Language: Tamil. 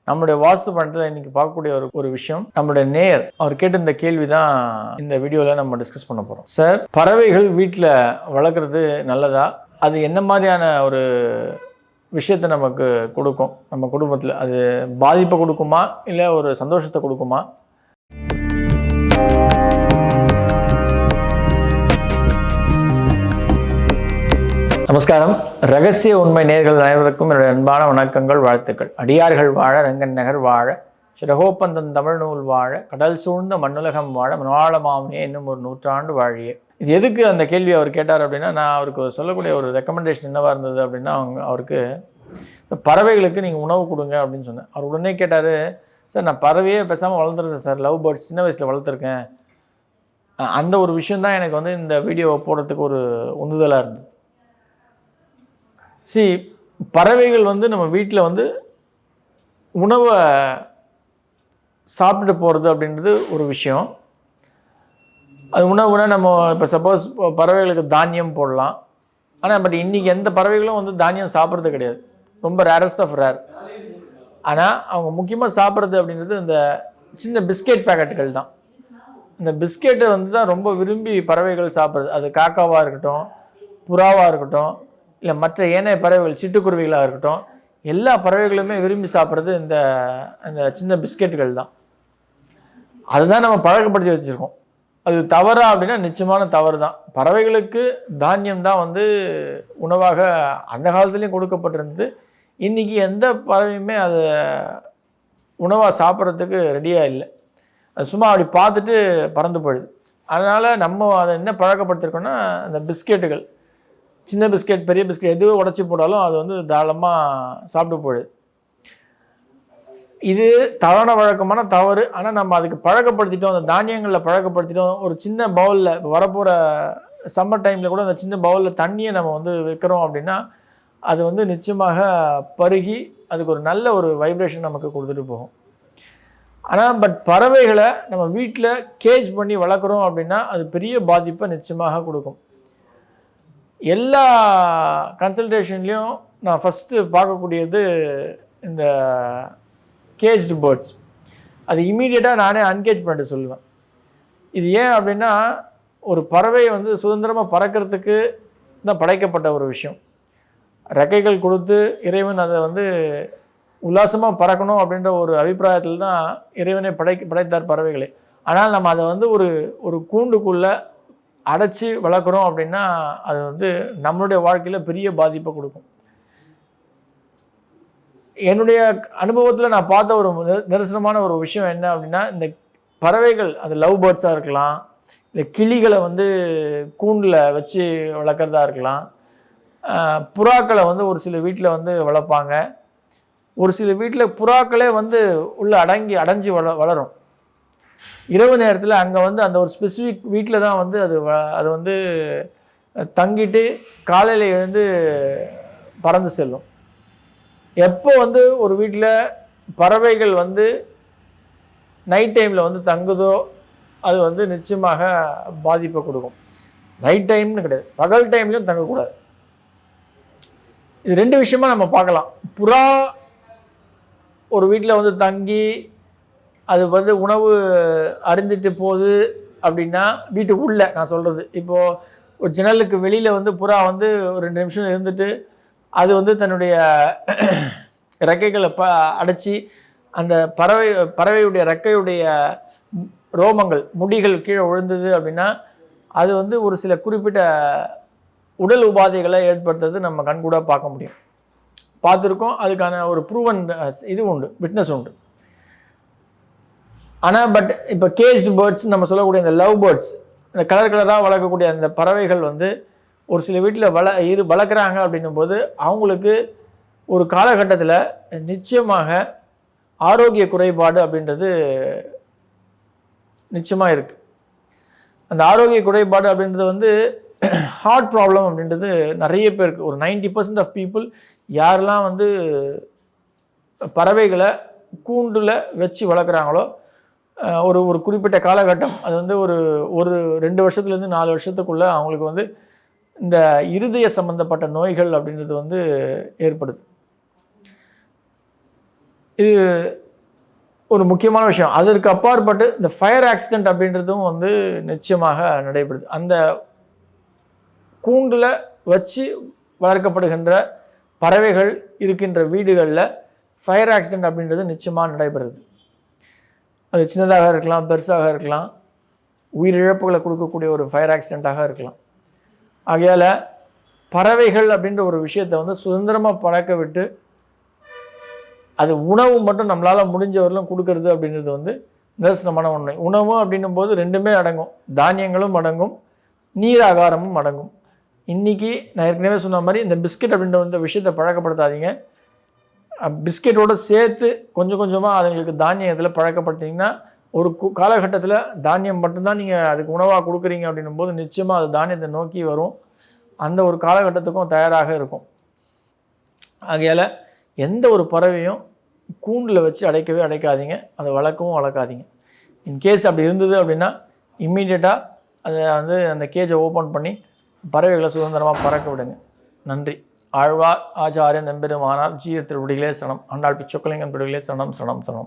நம்முடைய வாஸ்து பணத்தில் இன்னைக்கு பார்க்கக்கூடிய ஒரு விஷயம், நம்முடைய நேயர் அவர் கேட்ட இந்த கேள்வி தான் இந்த வீடியோவில் நம்ம டிஸ்கஸ் பண்ண போகிறோம். சார், பறவைகள் வீட்டில் வளர்க்குறது நல்லதா? அது என்ன மாதிரியான ஒரு விஷயத்தை நமக்கு கொடுக்கும்? நம்ம குடும்பத்தில் அது பாதிப்பை கொடுக்குமா, இல்லை ஒரு சந்தோஷத்தை கொடுக்குமா? நமஸ்காரம். ரகசிய உண்மை நேயர்கள் அனைவருக்கும் என்னுடைய அன்பான வணக்கங்கள், வாழ்த்துக்கள். அடியார்கள் வாழ, ரங்கன் நகர் வாழ, சிறகோப்பந்தன் தமிழ் நூல் வாழ, கடல் சூழ்ந்த மண்ணுலகம் வாழ, மனவாளமாமனே இன்னும் ஒரு 100 ஆண்டு வாழியே. இது எதுக்கு அந்த கேள்வி அவர் கேட்டார் அப்படின்னா, நான் அவருக்கு சொல்லக்கூடிய ஒரு ரெக்கமெண்டேஷன் என்னவாக இருந்தது அப்படின்னா, அவருக்கு பறவைகளுக்கு நீங்கள் உணவு கொடுங்க அப்படின்னு சொன்னேன். அவர் உடனே கேட்டார், சார் நான் பறவையே பேசாமல் வளர்த்துருக்கேன் சார், லவ் பேர்ட்ஸ் சின்ன வயசில் வளர்த்துருக்கேன். அந்த ஒரு விஷயந்தான் எனக்கு வந்து இந்த வீடியோவை போடுறதுக்கு ஒரு உந்துதலாக இருந்தது. பறவைகள் வந்து நம்ம வீட்டில் வந்து உணவை சாப்பிட்டு போகிறது அப்படின்றது ஒரு விஷயம். அது உணவுனா நம்ம இப்போ சப்போஸ் பறவைகளுக்கு தானியம் போடலாம். ஆனால் பட் இன்றைக்கி எந்த பறவைகளும் வந்து தானியம் சாப்பிட்றது கிடையாது, ரொம்ப ரேரஸ்ட் ஆஃப் ரேர். ஆனால் அவங்க முக்கியமாக சாப்பிட்றது அப்படின்றது இந்த சின்ன பிஸ்கெட் பேக்கெட்டுகள் தான். இந்த பிஸ்கெட்டை வந்து தான் ரொம்ப விரும்பி பறவைகள் சாப்பிட்றது. அது காக்காவாக இருக்கட்டும், புறாவாக இருக்கட்டும், இல்லை மற்ற ஏனைய பறவைகள், சிட்டுக்குருவிகளாக இருக்கட்டும், எல்லா பறவைகளுமே விரும்பி சாப்பிட்றது இந்த சின்ன பிஸ்கெட்டுகள் தான். அதுதான் நம்ம பழக்கப்படுத்தி வச்சுருக்கோம். அது தவறா அப்படின்னா நிச்சயமான தவறு தான். பறவைகளுக்கு தானியம் தான் வந்து உணவாக அந்த காலத்துலேயும் கொடுக்கப்பட்டிருந்தது. இன்றைக்கி எந்த பறவையுமே அதை உணவாக சாப்பிட்றதுக்கு ரெடியாக இல்லை. அது சும்மா அப்படி பார்த்துட்டு பறந்து போயிடுது. அதனால் நம்ம அதை என்ன பழக்கப்படுத்திருக்கோன்னா, அந்த பிஸ்கெட்டுகள், சின்ன பிஸ்கெட் பெரிய பிஸ்கெட் எதுவே உடச்சி போட்டாலும் அது வந்து தாராளமாக சாப்பிட்டு போயிடுது. இது தவறான வழக்கமான தவறு. ஆனால் நம்ம அதுக்கு பழக்கப்படுத்திட்டோம், அந்த தானியங்களில் பழக்கப்படுத்திட்டோம். ஒரு சின்ன பவுலில் இப்போ வரப்போகிற சம்மர் டைமில் கூட அந்த சின்ன பவுலில் தண்ணியை நம்ம வந்து வைக்கிறோம் அப்படின்னா அது வந்து நிச்சயமாக பருகி அதுக்கு ஒரு நல்ல ஒரு வைப்ரேஷன் நமக்கு கொடுத்துட்டு போகும். ஆனால் பட் பறவைகளை நம்ம வீட்டில் கேஜ் பண்ணி வளர்க்குறோம் அப்படின்னா அது பெரிய பாதிப்பை நிச்சயமாக கொடுக்கும். எல்லா கன்சல்டேஷன்லேயும் நான் ஃபஸ்ட்டு பார்க்கக்கூடியது இந்த கேஜ்டு பேர்ட்ஸ். அது இம்மீடியட்டாக நானே அன்கேஜ் பண்ணிட்டு சொல்லுவேன். இது ஏன் அப்படின்னா, ஒரு பறவை வந்து சுதந்திரமாக பறக்கிறதுக்கு தான் படைக்கப்பட்ட ஒரு விஷயம். ரெக்கைகள் கொடுத்து இறைவன் அதை வந்து உல்லாசமாக பறக்கணும் அப்படின்ற ஒரு அபிப்பிராயத்தில் தான் இறைவனை படைத்தார் பறவைகளை. ஆனால் நம்ம அதை வந்து ஒரு கூண்டுக்குள்ளே அடைச்சி வளர்க்குறோம் அப்படின்னா அது வந்து நம்மளுடைய வாழ்க்கையில் பெரிய பாதிப்பை கொடுக்கும். என்னுடைய அனுபவத்தில் நான் பார்த்த ஒரு நிரசனமான ஒரு விஷயம் என்ன அப்படின்னா, இந்த பறவைகள், அது லவ் பேர்ட்ஸாக இருக்கலாம், இல்லை கிளிகளை வந்து கூண்டில் வச்சு வளர்க்குறதா இருக்கலாம், புறாக்களை வந்து ஒரு சில வீட்டில் வந்து வளர்ப்பாங்க. ஒரு சில வீட்டில் புறாக்களே வந்து உள்ளே அடைஞ்சு வளரும். இரவு நேரத்தில் அங்கே வந்து அந்த ஒரு ஸ்பெசிஃபிக் வீட்டில் தான் வந்து அது வந்து தங்கிட்டு காலையில் எழுந்து பறந்து செல்லும். எப்போ வந்து ஒரு வீட்டில் பறவைகள் வந்து நைட் டைமில் வந்து தங்குதோ அது வந்து நிச்சயமாக பாதிப்பை கொடுக்கும். நைட் டைம்னு கிடையாது, பகல் டைம்லையும் தங்கக்கூடாது. இது 2 விஷயமா நம்ம பார்க்கலாம். புறா ஒரு வீட்டில் வந்து தங்கி அது வந்து உணவு அருந்திட்டு போகுது அப்படின்னா வீட்டுக்குள்ளே, நான் சொல்கிறது இப்போது ஒரு ஜன்னலுக்கு வெளியில் வந்து புறா வந்து ஒரு 2 நிமிஷம் இருந்துட்டு அது வந்து தன்னுடைய ரெக்கைகளை அடைச்சி அந்த பறவையுடைய ரெக்கையுடைய ரோமங்கள், முடிகள் கீழே விழுந்தது அப்படின்னா அது வந்து ஒரு சில குறிப்பிட்ட உடல் உபாதைகளை ஏற்படுத்துறது நம்ம கண்கூட பார்க்க முடியும், பார்த்துருக்கோம். அதுக்கான ஒரு ப்ரூவன் இது உண்டு, விட்னஸ் உண்டு. ஆனால் பட் இப்போ கேஜ்டு பேர்ட்ஸ் நம்ம சொல்லக்கூடிய இந்த லவ் பேர்ட்ஸ், இந்த கலராக வளர்க்கக்கூடிய அந்த பறவைகள் வந்து ஒரு சில வீட்டில் வளர்க்குறாங்க அப்படின்னும் போது அவங்களுக்கு ஒரு காலகட்டத்தில் நிச்சயமாக ஆரோக்கிய குறைபாடு அப்படின்றது நிச்சயமாக இருக்குது. அந்த ஆரோக்கிய குறைபாடு அப்படின்றது வந்து ஹார்ட் ப்ராப்ளம் அப்படின்றது நிறைய பேருக்கு, ஒரு 90% ஆஃப் பீப்புள் யாரெல்லாம் வந்து பறவைகளை கூண்டில் வச்சு வளர்க்குறாங்களோ ஒரு குறிப்பிட்ட காலகட்டம், அது வந்து ஒரு 2 வருஷத்துலேருந்து 4 வருஷத்துக்குள்ளே அவங்களுக்கு வந்து இந்த இருதய சம்பந்தப்பட்ட நோய்கள் அப்படின்றது வந்து ஏற்படுது. இது ஒரு முக்கியமான விஷயம். அதற்கு அப்பாற்பட்டு இந்த ஃபயர் ஆக்சிடென்ட் அப்படின்றதும் வந்து நிச்சயமாக நடைபெறுது. அந்த கூண்டில் வச்சு வளர்க்கப்படுகின்ற பறவைகள் இருக்கின்ற வீடுகளில் ஃபயர் ஆக்சிடென்ட் அப்படின்றது நிச்சயமாக நடைபெறுது. அது சின்னதாக இருக்கலாம், பெருசாக இருக்கலாம், உயிரிழப்புகளை கொடுக்கக்கூடிய ஒரு ஃபயர் ஆக்சிடெண்ட்டாக இருக்கலாம். ஆகையால் பறவைகள் அப்படின்ற ஒரு விஷயத்தை வந்து சுதந்திரமாக பறக்க விட்டு அது உணவு மட்டும் நம்மளால் முடிஞ்சவரையிலும் கொடுக்கறது அப்படின்றது வந்து நிதர்சனமான உண்மை. உணவு அப்படின்னும் போது ரெண்டுமே அடங்கும். தானியங்களும் அடங்கும், நீர் ஆகாரமும் அடங்கும். இன்றைக்கி நான் ஏற்கனவே சொன்ன மாதிரி இந்த பிஸ்கெட் அப்படின்ற இந்த விஷயத்தை பழக்கப்படுத்தாதீங்க. பிஸ்கெட்டோடு சேர்த்து கொஞ்சம் கொஞ்சமாக அதுங்களுக்கு தானியம் இதில் பழக்கப்படுத்திங்கன்னா ஒரு காலகட்டத்தில் தானியம் மட்டும்தான் நீங்கள் அதுக்கு உணவாக கொடுக்குறீங்க அப்படின்னும் போது நிச்சயமாக அது தானியத்தை நோக்கி வரும். அந்த ஒரு காலகட்டத்துக்கும் தயாராக இருக்கும். ஆகையால் எந்த ஒரு பறவையும் கூண்டில் வச்சு அடைக்காதீங்க, அதை வளர்க்கவும் வளர்க்காதீங்க. இன்கேஸ் அப்படி இருந்தது அப்படின்னா இம்மீடியட்டாக அதை வந்து அந்த கேஜை ஓப்பன் பண்ணி பறவைகளை சுதந்திரமாக பறக்க விடுங்க. நன்றி. ஆழ்வார் ஆச்சாரியன் எம்பெருமானார் ஜீய திருவடிகளே சரணம். ஆண்டாள் பிச்சொக்கலிங்கன் திருவடிகளே சரணம் சரணம் சரணம்.